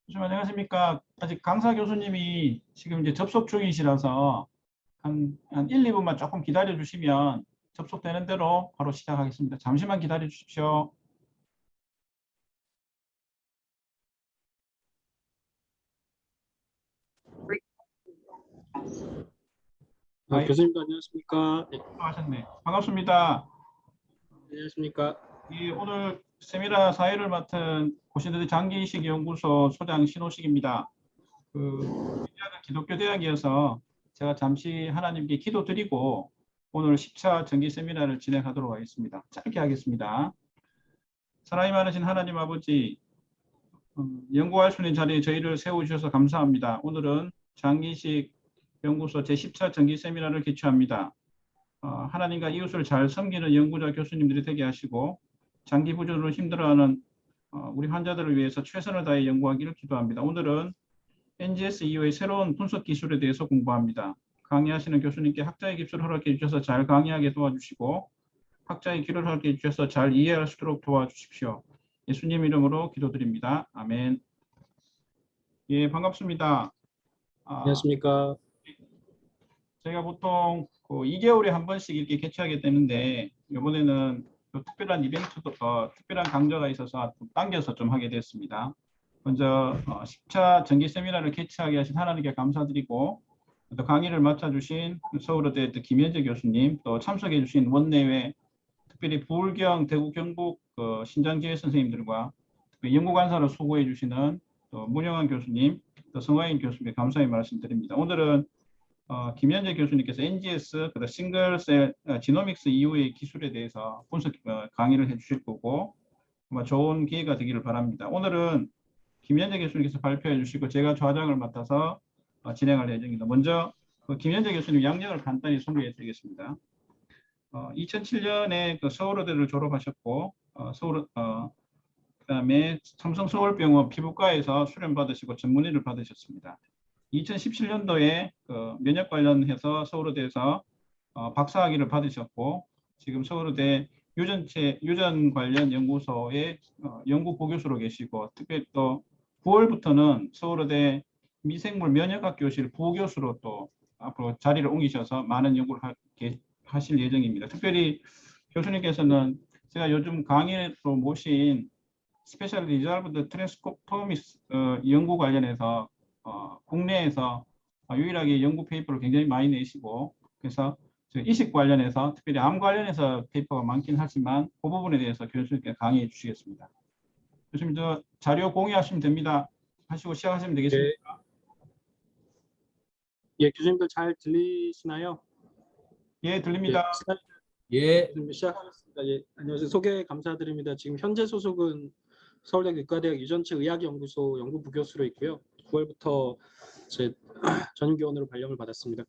교수님 안녕하십니까? 아직 강사 교수님이 지금 이제 접속 중이시라서 한 1, 2분만 조금 기다려 주시면 접속되는 대로 바로 시작하겠습니다. 잠시만 기다려 주십시오. 교수님도 안녕하십니까? 네, 하셨네. 반갑습니다. 안녕하십니까? 오늘 세미나 사회를 맡은 고신대 장기이식 연구소 소장 신호식입니다. 대학은 기독교 대학이어서 제가 잠시 하나님께 기도드리고 오늘 10차 정기 세미나를 진행하도록 하겠습니다. 짧게 하겠습니다. 사랑이 많으신 하나님 아버지, 연구할 수 있는 자리에 저희를 세워주셔서 감사합니다. 오늘은 장기식 연구소 제10차 정기 세미나를 개최합니다. 하나님과 이웃을 잘 섬기는 연구자 교수님들이 되게 하시고 장기 부전으로 힘들어하는 우리 환자들을 위해서 최선을 다해 연구하기를 기도합니다. 오늘은 NGS 이후의 새로운 분석 기술에 대해서 공부합니다. 강의하시는 교수님께 학자의 깁스를 허락해 주셔서 잘 강의하게 도와주시고 학자의 길을 허락해 주셔서 잘 이해할 수 있도록 도와주십시오. 예수님 이름으로 기도드립니다. 아멘. 예, 반갑습니다. 안녕하십니까? 저희가 보통 2개월에 한 번씩 이렇게 개최하게 되는데 이번에는 특별한 이벤트도 특별한 강좌가 있어서 당겨서 좀 하게 됐습니다. 먼저 10차 정기 세미나를 개최하게 하신 하나님께 감사드리고 또 강의를 맡아주신 서울의대 김현재 교수님 또 참석해 주신 원내외 특별히 부울경 대구 경북 신장지회 선생님들과 특별히 연구관사로 수고해 주시는 또 문영환 교수님 또 성화인 교수님께 감사의 말씀드립니다. 오늘은 김현재 교수님께서 NGS 싱글셀 지노믹스 이후의 기술에 대해서 분석 강의를 해주실 거고 아마 좋은 기회가 되기를 바랍니다. 오늘은 김현재 교수님께서 발표해 주시고 제가 좌장을 맡아서 진행할 예정입니다. 먼저 김현재 교수님 양력을 간단히 소개해 드리겠습니다. 2007년에 서울의대를 졸업하셨고 그다음에 삼성서울병원 피부과에서 수련 받으시고 전문의를 받으셨습니다. 2017년도에 면역 관련해서 서울의대에서 박사학위를 받으셨고 지금 서울의대 유전 관련 연구소의 연구 부교수로 계시고 특별히 또 9월부터는 서울의대 미생물 면역학 교실 부교수로 또 앞으로 자리를 옮기셔서 많은 연구를 하실 예정입니다. 특별히 교수님께서는 제가 요즘 강의로 모신 스페셜 리저브드 트랜스크롭토미스 연구 관련해서 국내에서 유일하게 연구 페이퍼를 굉장히 많이 내시고 그래서 이식 관련해서 특별히 암 관련해서 페이퍼가 많긴 하지만 그 부분에 대해서 교수님께 강의해 주시겠습니다. 교수님 저 자료 공유하시면 됩니다. 하시고 시작하시면 되겠습니다. 예, 교수님들 잘 들리시나요? 예, 들립니다. 예, 시작하겠습니다. 예, 안녕하세요. 소개 감사드립니다. 지금 현재 소속은 서울대 의과대학 유전체 의학연구소 연구부교수로 있고요. 9월부터 제 전임교원으로 발령을 받았습니다.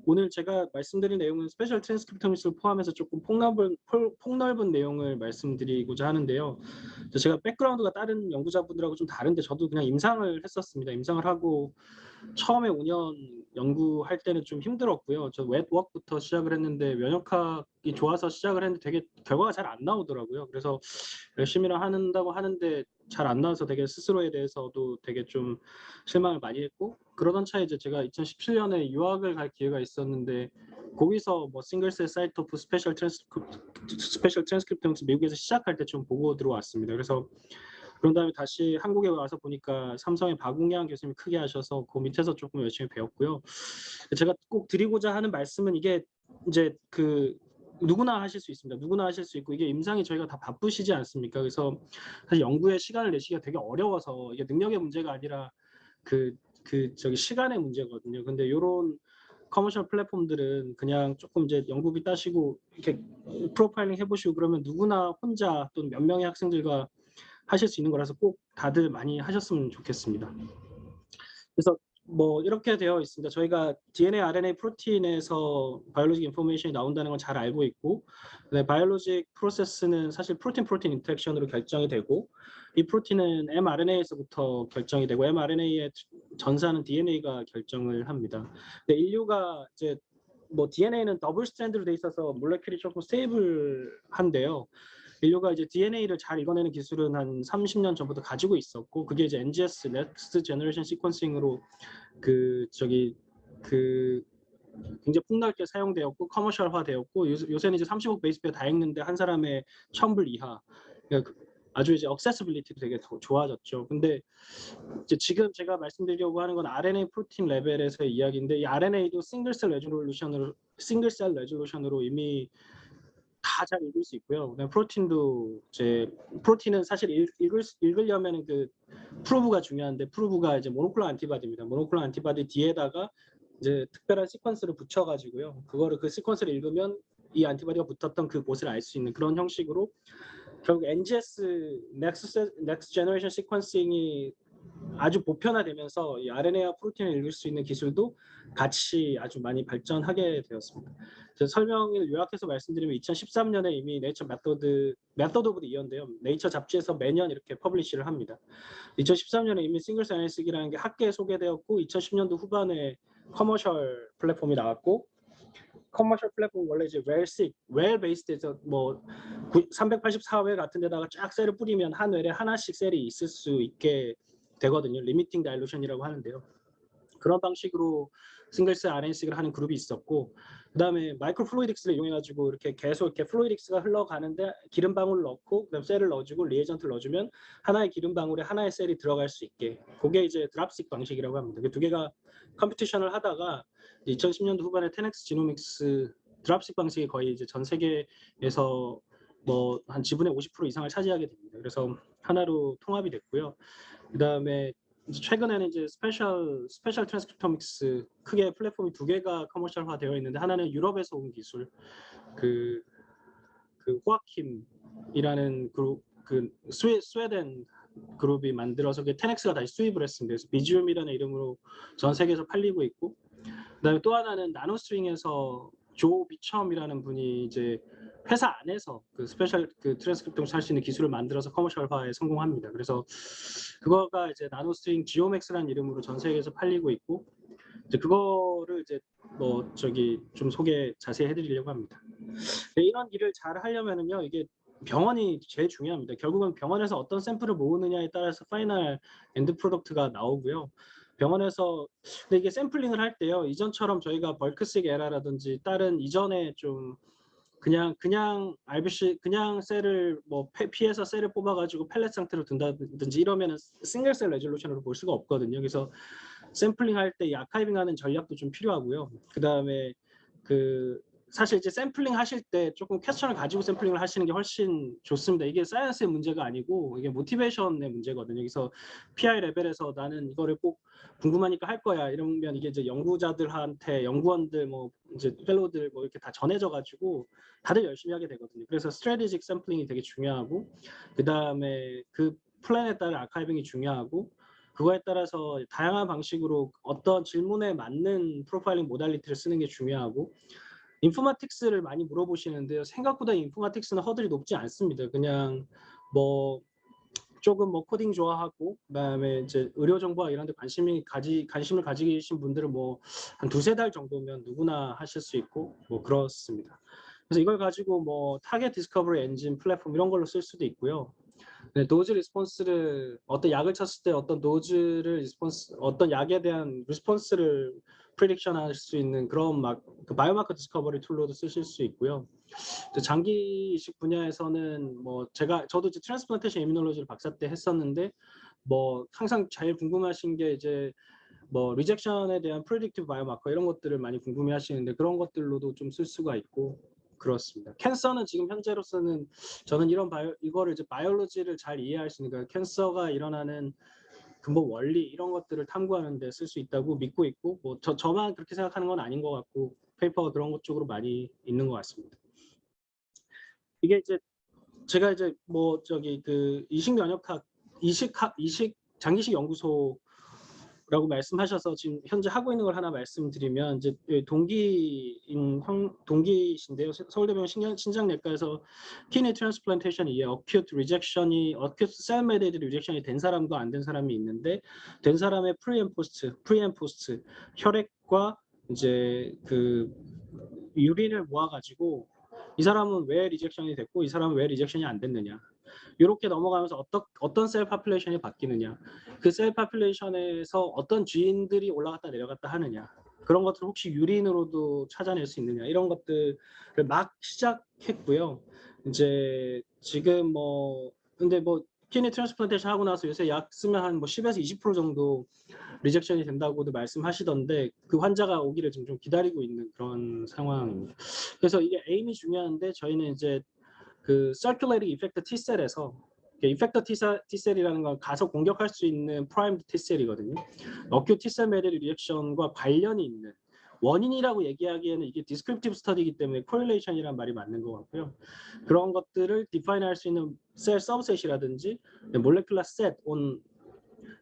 오늘 제가 말씀드린 내용은 스페셜 트랜스크립토미스를 포함해서 조금 폭넓은 내용을 말씀드리고자 하는데요. 제가 백그라운드가 다른 연구자분들하고 좀 다른데 저도 그냥 임상을 했었습니다. 임상을 하고 처음에 5년 연구할 때는 좀 힘들었고요. 저 웹워크부터 시작을 했는데 면역학이 좋아서 시작을 했는데 되게 결과가 잘 안 나오더라고요. 그래서 열심히는 한다고 하는데 잘 안 나와서 되게 스스로에 대해서도 되게 좀 실망을 많이 했고 그러던 차에 이제 제가 2017년에 유학을 갈 기회가 있었는데 거기서 뭐 싱글셀 사이트 오프 스페셜 트랜스크립토미스 미국에서 시작할 때 좀 보고 들어왔습니다. 그래서 그런 다음에 다시 한국에 와서 보니까 삼성의 박웅양 교수님이 크게 하셔서 그 밑에서 조금 열심히 배웠고요. 제가 꼭 드리고자 하는 말씀은 이게 이제 누구나 하실 수 있습니다. 누구나 하실 수 있고 이게 임상이 저희가 다 바쁘시지 않습니까? 그래서 사실 연구에 시간을 내시기가 되게 어려워서 이게 능력의 문제가 아니라 시간의 문제거든요. 근데 이런 커머셜 플랫폼들은 그냥 조금 이제 연구비 따시고 이렇게 프로파일링 해보시고 그러면 누구나 혼자 또는 몇 명의 학생들과 하실 수 있는 거라서 꼭 다들 많이 하셨으면 좋겠습니다. 그래서 뭐 이렇게 되어 있습니다. 저희가 DNA, RNA, 프로틴에서 바이올로직 인포메이션이 나온다는 건 잘 알고 있고 바이올로직 프로세스는 사실 프로틴 인터랙션으로 결정이 되고 이 프로틴은 mRNA에서부터 결정이 되고 mRNA의 전사는 DNA가 결정을 합니다. 근데 인류가 이제 뭐 DNA는 더블 스트랜드로 돼 있어서 몰레큘이 조금 스테이블한데요. 인류가 이제 DNA를 잘 읽어내는 기술은 한 30년 전부터 가지고 있었고, 그게 이제 NGS (Next Generation Sequencing으로) 그 굉장히 폭넓게 사용되었고 커머셜화되었고, 요새는 이제 30억 베이스페어 다 읽는데 한 사람의 1000불 이하. 그러니까 아주 이제 액세시빌리티도 되게 더 좋아졌죠. 근데 이제 지금 제가 말씀드리려고 하는 건 RNA 프로틴 레벨에서의 이야기인데, 이 RNA도 싱글셀 레졸루션으로 이미 다 잘 읽을 수 있고요. 그다음에 프로틴도 이제 프로틴은 사실 읽으려면은 그 프로브가 중요한데, 프로브가 이제 모노클로널 안티바디입니다. 모노클로널 안티바디 뒤에다가 이제 특별한 시퀀스를 붙여가지고요. 그거를 그 시퀀스를 읽으면 이 안티바디가 붙었던 그 곳을 알 수 있는 그런 형식으로, 결국 NGS (Next Generation Sequencing이) 아주 보편화되면서 이 RNA와 프로틴을 읽을 수 있는 기술도 같이 아주 많이 발전하게 되었습니다. 설명을 요약해서 말씀드리면 2013년에 이미 네이처 메서드 오브 더 이어인데요. 네이처 잡지에서 매년 이렇게 퍼블리시를 합니다. 2013년에 이미 싱글셀 RNA-seq이라는 게 학계에 소개되었고, 2010년도 후반에 커머셜 플랫폼이 나왔고, 커머셜 플랫폼 원래 이제 웰 베이스드에서 뭐 384회 같은 데다가 쫙 셀을 뿌리면 한 웰에 하나씩 셀이 있을 수 있게 되거든요. 리미팅 다일루션이라고 하는데요. 그런 방식으로 싱글셀 RNA-seq를 하는 그룹이 있었고, 그다음에 마이크로 플루이딕스를 이용해가지고 이렇게 계속 이렇게 플루이딕스가 흘러가는데 기름 방울을 넣고 그다음 셀을 넣어주고 리에전트를 넣어주면 하나의 기름 방울에 하나의 셀이 들어갈 수 있게, 그게 이제 드랍식 방식이라고 합니다. 그 두 개가 컴피티션을 하다가 2010년도 후반에 10x 지노믹스 드랍식 방식이 거의 이제 전 세계에서 뭐 한 지분의 50% 이상을 차지하게 됩니다. 그래서 하나로 통합이 됐고요. 그다음에 최근에는 이제 스페셜 트랜스크립토믹스, 크게 플랫폼이 두 개가 커머셜화 되어 있는데, 하나는 유럽에서 온 기술, 그 호아킴이라는 그룹, 스웨덴 그룹이 만들어서 10x가 다시 수입을 했습니다. 그래서 비지움이라는 이름으로 전 세계에서 팔리고 있고, 그다음에 또 하나는 나노스트링에서 조 비첨이라는 분이 이제 회사 안에서 그 스페셜 트랜스크립토믹스 할 수 있는 기술을 만들어서 커머셜화에 성공합니다. 그래서 그거가 이제 나노스트링 지오맥스라는 이름으로 전 세계에서 팔리고 있고, 이제 그거를 이제 뭐 좀 소개 자세히 해드리려고 합니다. 이런 일을 잘 하려면은요, 이게 병원이 제일 중요합니다. 결국은 병원에서 어떤 샘플을 모으느냐에 따라서 파이널 엔드 프로덕트가 나오고요. 병원에서 근데 이게 샘플링을 할 때요, 이전처럼 저희가 벌크식 에라라든지 다른 이전에 좀 그냥 RBC 그냥 셀을 뭐 피해서 셀을 뽑아가지고 펠렛 상태로 둔다든지 이러면은 싱글셀 레졸루션으로 볼 수가 없거든요. 그래서 샘플링 할 때 이 아카이빙하는 전략도 좀 필요하고요. 그 다음에 사실 이제 샘플링 하실 때 조금 퀘스천을 가지고 샘플링을 하시는 게 훨씬 좋습니다. 이게 사이언스의 문제가 아니고 이게 모티베이션의 문제거든요. 그래서 PI 레벨에서 나는 이거를 꼭 궁금하니까 할 거야 이러면 이게 이제 연구자들한테, 연구원들 뭐 이제 펠로우들 뭐 이렇게 다 전해져 가지고 다들 열심히 하게 되거든요. 그래서 스트래티직 샘플링이 되게 중요하고, 그 다음에 그 플랜에 따른 아카이빙이 중요하고, 그거에 따라서 다양한 방식으로 어떤 질문에 맞는 프로파일링 모달리티를 쓰는 게 중요하고, 인포마틱스를 많이 물어보시는데요. 생각보다 인포마틱스는 허들이 높지 않습니다. 그냥 뭐 조금 뭐 코딩 좋아하고, 그다음에 이제 의료 정보와 이런 데 관심을 가지신 분들은 뭐 한 두세 달 정도면 누구나 하실 수 있고 뭐 그렇습니다. 그래서 이걸 가지고 뭐 타겟 디스커버리 엔진 플랫폼 이런 걸로 쓸 수도 있고요. 노즈 리스폰스를 어떤 약을 쳤을 때 어떤 약에 대한 리스폰스를 프리딕션 할 수 있는 그런 그 바이오마커 디스커버리 툴로도 쓰실 수 있고요. 장기 이식 분야에서는 뭐 저도 이제 트랜스플란테이션 이뮤놀로지를 박사 때 했었는데, 뭐 항상 제일 궁금하신 게 이제 뭐 리젝션에 대한 프리딕티브 바이오마커 이런 것들을 많이 궁금해 하시는데, 그런 것들로도 좀 쓸 수가 있고 그렇습니다. 캔서는 지금 현재로서는 저는 이거를 이제 바이올로지를 잘 이해할 수 있는, 그러니까 캔서가 일어나는 근본 원리 이런 것들을 탐구하는 데 쓸 수 있다고 믿고 있고, 뭐 저만 그렇게 생각하는 건 아닌 것 같고 페이퍼가 그런 것 쪽으로 많이 있는 것 같습니다. 이게 이제 제가 이제 뭐 이식 면역학 장기식 연구소라고 말씀하셔서 지금 현재 하고 있는 걸 하나 말씀드리면, 이제 동기신데요. 서울대병원 신장내과에서 키니 트랜스플란테이션 이에 어큐트 셀 메디에이드 리젝션이 된 사람과 안 된 사람이 있는데, 된 사람의 프리 앤 포스트 혈액과 이제 유린을 모아가지고 이 사람은 왜 리젝션이 됐고 이 사람은 왜 리젝션이 안 됐느냐. 이렇게 넘어가면서 어떤 셀 파퓰레이션이 바뀌느냐. 그 셀 파퓰레이션에서 어떤 지인들이 올라갔다 내려갔다 하느냐. 그런 것들 혹시 유린으로도 찾아낼 수 있느냐. 이런 것들을 막 시작했고요. 이제 지금 근데 키드니 트랜스플란테이션 하고 나서 요새 약 쓰면 한 10에서 20% 정도 리젝션이 된다고도 말씀하시던데 그 환자가 오기를 지금 좀 기다리고 있는 그런 상황입니다. 그래서 이게 에임이 중요한데 저희는 이제 그 circulating effector T셀에서 이펙터 T셀이라는 건 가서 공격할 수 있는 프라임드 T셀이거든요. 어큐 T셀 메디리 리액션과 관련이 있는 원인이라고 얘기하기에는 이게 디스크립티브 스터디이기 때문에 코릴레이션이란 말이 맞는 것 같고요. 그런 것들을 디파인할 수 있는 셀 서브셋이라든지 몰레큘러 셋 온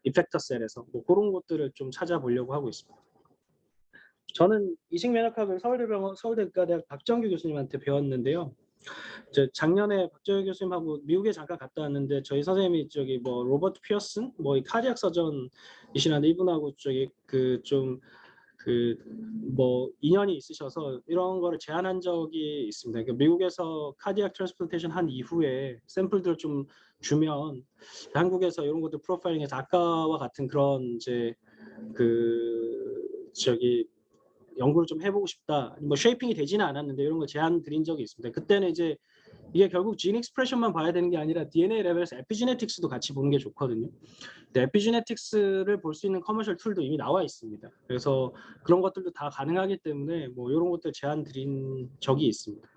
이펙터 셀에서 그런 것들을 좀 찾아보려고 하고 있습니다. 저는 이식면역학을 서울대의과대학 박정규 교수님한테 배웠는데요. 작년에 박정규 교수님하고 미국에 잠깐 갔다 왔는데 저희 선생님이 로버트 피어슨 이 카디악 서전이시는데 이분하고 인연이 있으셔서 이런 거를 제안한 적이 있습니다. 그러니까 미국에서 카디악 트랜스플란테이션 한 이후에 샘플들을 좀 주면 한국에서 이런 것들 프로파일링해서 아까와 같은 그런 연구를 좀 해보고 싶다. 쉐이핑이 되지는 않았는데 이런 걸 제안 드린 적이 있습니다. 그때는 이제 이게 결국 진 익스프레션만 봐야 되는 게 아니라 DNA 레벨에서 에피지네틱스도 같이 보는 게 좋거든요. 근데 에피지네틱스를 볼 수 있는 커머셜 툴도 이미 나와 있습니다. 그래서 그런 것들도 다 가능하기 때문에 이런 것들 제안 드린 적이 있습니다.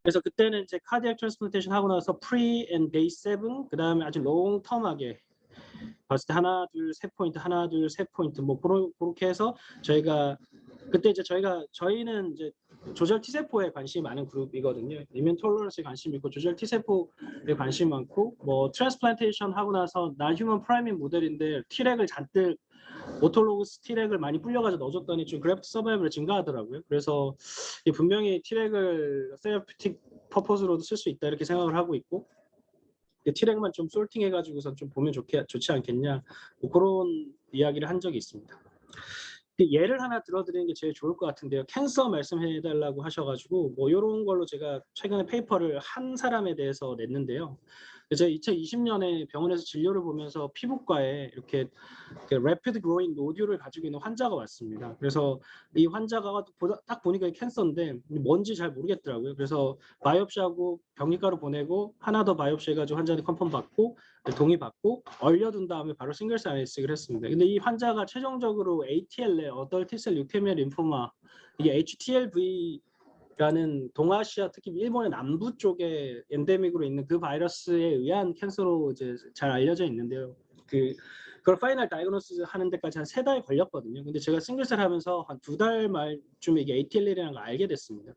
그래서 그때는 이제 카디악 트랜스플란테이션 하고 나서 프리 앤 데이 7 그다음에 아주 롱텀하게 봤을 때 하나 둘 세 포인트 하나 둘 세 포인트 그렇게 해서 저희가 그때 이제 저희는 이제 조절 T세포에 관심이 많은 그룹이거든요. 이면 톨러런스에 관심이 있고 조절 T세포에 관심이 많고 트랜스플란테이션 하고 나서 난휴먼 프라이밍 모델인데 T렉을 잔뜩 오토로그스 T렉을 많이 불려가지고 넣어줬더니 좀 그래프트 서바이벌이 증가하더라고요. 그래서 분명히 T렉을 세라피틱 퍼포즈로도 쓸 수 있다 이렇게 생각을 하고 있고 T렉만 좀 솔팅해가지고서 좀 보면 좋지 않겠냐 그런 이야기를 한 적이 있습니다. 예를 하나 들어드리는 게 제일 좋을 것 같은데요. 캔서 말씀해달라고 하셔가지고 이런 걸로 제가 최근에 페이퍼를 한 사람에 대해서 냈는데요. 제가 2020년에 병원에서 진료를 보면서 피부과에 이렇게 rapid growing 노듈을 가지고 있는 환자가 왔습니다. 그래서 이 환자가 딱 보니까 캔서인데 뭔지 잘 모르겠더라고요. 그래서 바이옵시하고 병리과로 보내고 하나 더 바이옵시 해가지고 환자한테 컨펌 받고 동의받고 얼려둔 다음에 바로 싱글셀 아나리시스를 했습니다. 근데 이 환자가 최종적으로 ATL에 어덜트 T셀 류케미아 림포마 이게 HTLV라는 동아시아 특히 일본의 남부 쪽에 엔데믹으로 있는 그 바이러스에 의한 캔서로 이제 잘 알려져 있는데요. 그걸 파이널 다이그노시스 하는 데까지 한 3달 걸렸거든요. 근데 제가 싱글셀 하면서 한 2달 말쯤에 이게 ATL이라는 걸 알게 됐습니다.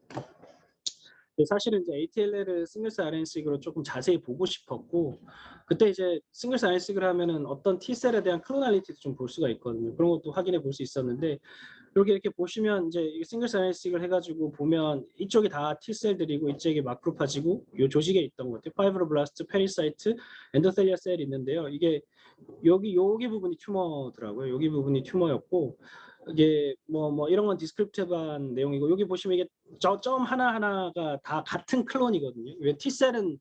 사실은 이제 ATL을 싱글셀 RNA-seq으로 조금 자세히 보고 싶었고 그때 이제 싱글셀 RNA-seq을 하면은 어떤 T셀에 대한 클로날리티도 좀 볼 수가 있거든요. 그런 것도 확인해 볼 수 있었는데 이렇게 보시면 이제 싱글셀 RNA-seq을 해가지고 보면 이쪽이 다 T셀들이고 이쪽이 마크로파지고 이 조직에 있던 것 같아요. 파이브로블라스트, 페리사이트, 엔도텔리아 셀이 있는데요. 이게 여기 부분이 튜머더라고요. 여기 부분이 튜머였고 이게 이런 건 디스크립티브한 내용이고 여기 보시면 이게 점 하나하나가 다 같은 클론이거든요. 왜 T셀은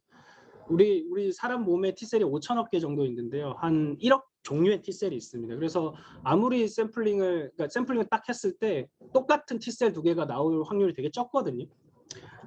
우리 사람 몸에 T셀이 5천억 개 정도 있는데요. 한 1억 종류의 T셀이 있습니다. 그래서 아무리 샘플링을 딱 했을 때 똑같은 T셀 2개가 나올 확률이 되게 적거든요.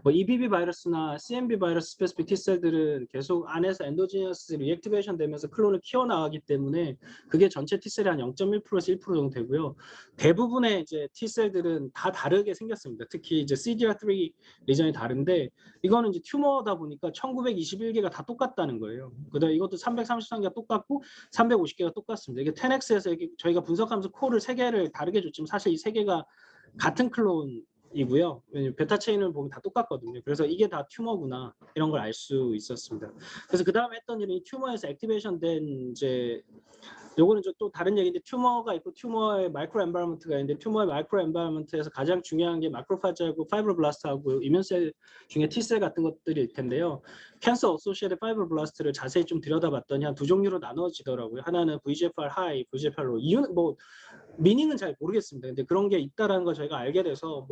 EBV 바이러스나 CMV 바이러스 스페시픽 T셀들은 계속 안에서 엔도지너스 리액티베이션 되면서 클론을 키워나가기 때문에 그게 전체 T셀이 한 0.1%에서 1% 정도 되고요. 대부분의 이제 T셀들은 다 다르게 생겼습니다. 특히 이제 CDR3 리전이 다른데 이거는 이제 튜머다 보니까 1921개가 다 똑같다는 거예요. 그다음에 이것도 333개가 똑같고 350개가 똑같습니다. 이게 10x에서 저희가 분석하면서 코를 3개를 다르게 줬지만 사실 이 3개가 같은 클론 이고요. 베타 체인을 보면 다 똑같거든요. 그래서 이게 다 튜머구나 이런 걸 알 수 있었습니다. 그래서 그 다음에 했던 일은 이 튜머에서 액티베이션된 이제 요거는 또 다른 얘기인데 튜머가 있고 튜머의 마이크로 엔바이러먼트가 있는데 튜머의 마이크로 엔바이러먼트에서 가장 중요한 게 마크로파지하고 파이브로블라스트하고 이면셀 중에 T셀 같은 것들일 텐데요. 캔서 어소시에이티드 파이브로블라스트를 자세히 좀 들여다봤더니 한 2종류로 나눠지더라고요. 하나는 VEGFR 하이, VEGFR 로. 이유는 미닝은 잘 모르겠습니다. 근데 그런 게 있다라는 걸 저희가 알게 돼서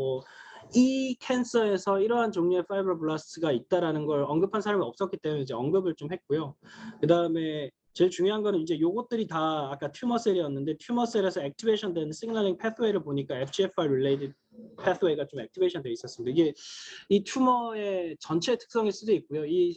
이 캔서에서 이러한 종류의 파이브로블라스트가 있다라는 걸 언급한 사람이 없었기 때문에 이제 언급을 좀 했고요. 그다음에 제일 중요한 거는 이제 요것들이 다 아까 튜머셀이었는데 튜머셀에서 액티베이션 되는 시그널링 패스웨이를 보니까 FGFR related 패스웨이가 좀 액티베이션 돼 있었습니다. 이게 이 튜머의 전체 특성일 수도 있고요. 이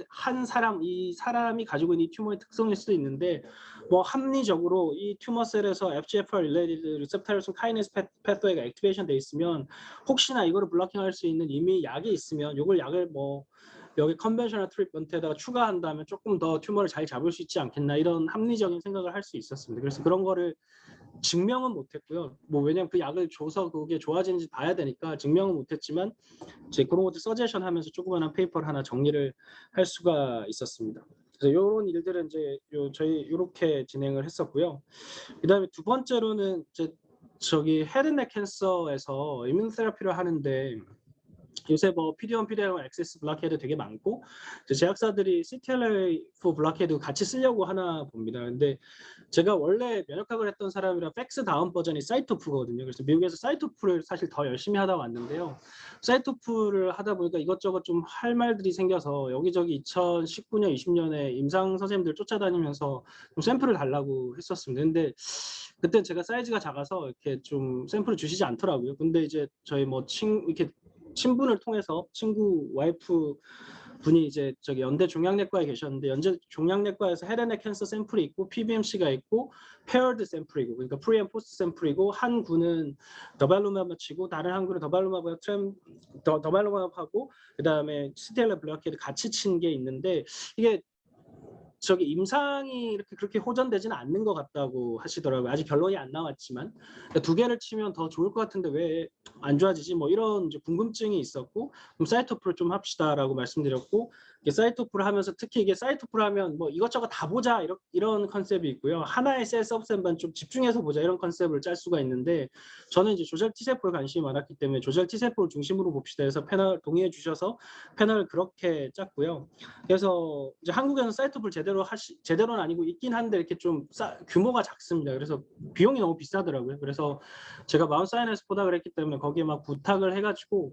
사람이 가지고 있는 이 튜머의 특성일 수도 있는데 뭐 합리적으로 이 튜머셀에서 FGFR related receptor kinase pathway가 액티베이션 돼 있으면 혹시나 이거를 블로킹할 수 있는 이미 약이 있으면 요걸 약을 뭐 여기 컨벤셔널 트리트먼트에다가 추가한다면 조금 더 튜머를 잘 잡을 수 있지 않겠나 이런 합리적인 생각을 할 수 있었습니다. 그래서 그런 거를 증명은 못했고요. 뭐 왜냐면 그 약을 줘서 그게 좋아지는지 봐야 되니까 증명은 못했지만 이제 그런 것들 서제션하면서 조그마한 페이퍼를 하나 정리를 할 수가 있었습니다. 그래서 이런 일들은 이제 저희 이렇게 진행을 했었고요. 그다음에 두 번째로는 이제 저기 헤드넥 캔서에서 이뮤 테라피를 하는데 요새 뭐 PD-1, PD-L1 액세스 블락헤드 되게 많고 제약사들이 CTLA4 블락헤드 같이 쓰려고 하나 봅니다. 근데 제가 원래 면역학을 했던 사람이라 팩스 다음 버전이 사이토프거든요. 그래서 미국에서 사이토프를 사실 더 열심히 하다 왔는데요. 사이토프를 하다 보니까 이것저것 좀 할 말들이 생겨서 여기저기 2019년, 20년에 임상 선생님들 쫓아다니면서 좀 샘플을 달라고 했었습니다. 근데 그때 제가 사이즈가 작아서 이렇게 좀 샘플을 주시지 않더라고요. 근데 이제 저희 뭐 이렇게 친분을 통해서 친구 와이프 분이 이제 저기 연대 종양내과에 계셨는데 연대 종양내과에서 헤드넥 캔서 샘플이 있고 PBMC가 있고 페어드 샘플이고 그러니까 프리 앤 포스트 샘플이고 한 군은 더발루마브 치고 다른 한 군은 더발루마브하고 그다음에 스텔라 블락헤드 같이 친 게 있는데 이게 저기 임상이 이렇게 그렇게 호전되지는 않는 것 같다고 하시더라고요. 아직 결론이 안 나왔지만 그러니까 두 개를 치면 더 좋을 것 같은데 왜 안 좋아지지? 뭐 이런 이제 궁금증이 있었고 그럼 사이토프를 좀 합시다라고 말씀드렸고 사이토프를 하면서 특히 이게 사이토프를 하면 뭐 이것저것 다 보자 이런 컨셉이 있고요. 하나의 셀 서브셋만 좀 집중해서 보자 이런 컨셉을 짤 수가 있는데 저는 이제 조절 T세포에 관심이 많았기 때문에 조절 T세포를 중심으로 봅시다 해서 패널 동의해 주셔서 패널을 그렇게 짰고요. 그래서 이제 한국에서는 사이토프를 제대로는 아니고 있긴 한데 이렇게 좀 규모가 작습니다. 그래서 비용이 너무 비싸더라고요. 그래서 제가 마운트 사이언스 보다 그랬기 때문에 거기에 막 부탁을 해가지고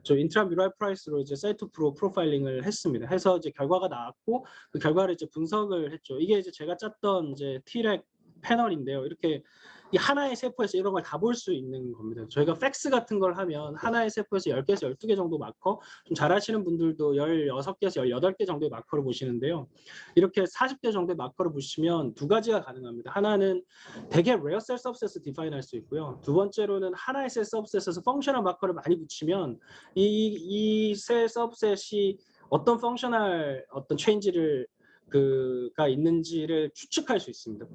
저 인트라뮤럴 프라이스로 이제 사이토프로 프로파일링을 했습니다. 해서 이제 결과가 나왔고 그 결과를 이제 분석을 했죠. 이게 이제 제가 짰던 이제 Treg 패널인데요. 이렇게 이 하나의 세포에서 이런 걸 다 볼 수 있는 겁니다. 저희가 팩스 같은 걸 하면 하나의 세포에서 10개에서 12개 정도 마커, 좀 잘하시는 분들도 16개에서 18개 정도의 마커를 보시는데요. 이렇게 40개 정도의 마커를 보시면 두 가지가 가능합니다. 하나는 되게 레어 셀 서브셋을 디파인할 수 있고요. 두 번째로는 하나의 셀 서브셋에서 펑셔널 마커를 많이 붙이면 이 셀 서브셋이 어떤 펑셔널 어떤 체인지를 가 있는지를 추측할 수 있습니다.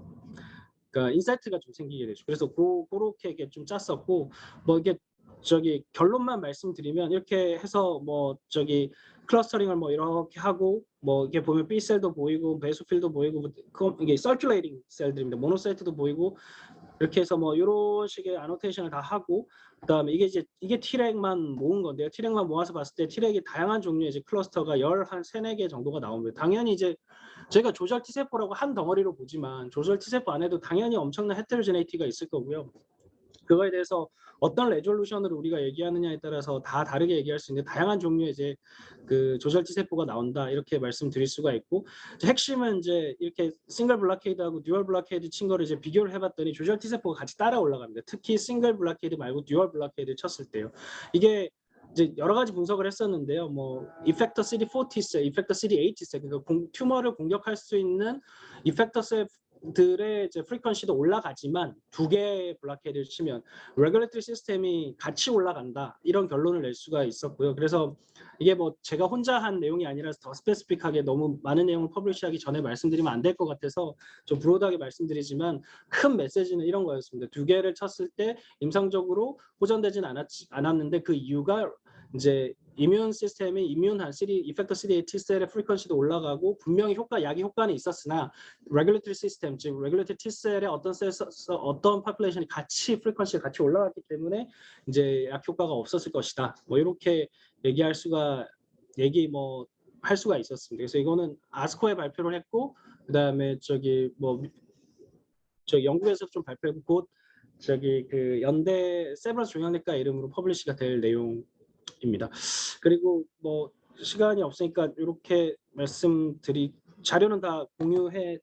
그러니까 인사이트가 좀 생기게 되죠. 그래서 그렇게 좀 짰었고 뭐 이게 저기 결론만 말씀드리면 이렇게 해서 뭐 저기 클러스터링을 뭐 이렇게 하고 뭐 이게 보면 B 셀도 보이고 베소필도 보이고 이게 서큘레이팅 셀들입니다. 모노사이트도 보이고 이렇게 해서 뭐 이런 식의 아노테이션을 다 하고 그다음에 이게 Treg만 모은 건데요. Treg만 모아서 봤을 때 Treg이 다양한 종류의 이제 클러스터가 한 3-4개 정도가 나옵니다. 당연히 이제 저희가 조절 T세포라고 한 덩어리로 보지만 조절 T세포 안에도 당연히 엄청난 헤테로제네이티가 있을 거고요. 그거에 대해서 어떤 레졸루션으로 우리가 얘기하느냐에 따라서 다 다르게 얘기할 수 있는 다양한 종류의 이제 그 조절 T세포가 나온다 이렇게 말씀드릴 수가 있고 핵심은 이제 이렇게 싱글 블락헤이드하고 듀얼 블락헤이드 친 거를 이제 비교를 해봤더니 조절 T세포가 같이 따라 올라갑니다. 특히 싱글 블락헤이드 말고 듀얼 블락헤이드 쳤을 때요. 이게 이제 여러 가지 분석을 했었는데요. 뭐 이펙터 CD4 T셀, 이펙터 CD8 T셀, 그러니까 튜머를 공격할 수 있는 이펙터 셀들의 이제 프리퀀시도 올라가지만 두 개의 블락헤드를 치면 레귤레터리 시스템이 같이 올라간다 이런 결론을 낼 수가 있었고요. 그래서 이게 뭐 제가 혼자 한 내용이 아니라 더 스페시픽하게 너무 많은 내용을 퍼블리시하기 전에 말씀드리면 안 될 것 같아서 좀 브로드하게 말씀드리지만 큰 메시지는 이런 거였습니다. 두 개를 쳤을 때 임상적으로 호전되진 않았는데 그 이유가 이제 이뮨 시스템이 이뮨한 이펙터 CD8 T셀의 프리퀀시도 올라가고 분명히 약의 효과는 있었으나 레귤레터리 시스템 즉 레귤레터리 T셀의 어떤 파퓰레이션이 같이 프리퀀시가 같이 올라갔기 때문에 이제 약 효과가 없었을 것이다. 뭐 이렇게 얘기할 수가 할 수가 있었습니다. 그래서 이거는 아스코에 발표를 했고 그다음에 영국에서 좀 발표했고 곧 저기 그 연대 세브란스 종양내과 이름으로 퍼블리시가 될 내용입니다. 그리고 뭐 시간이 없으니까 이렇게 자료는 다 공유해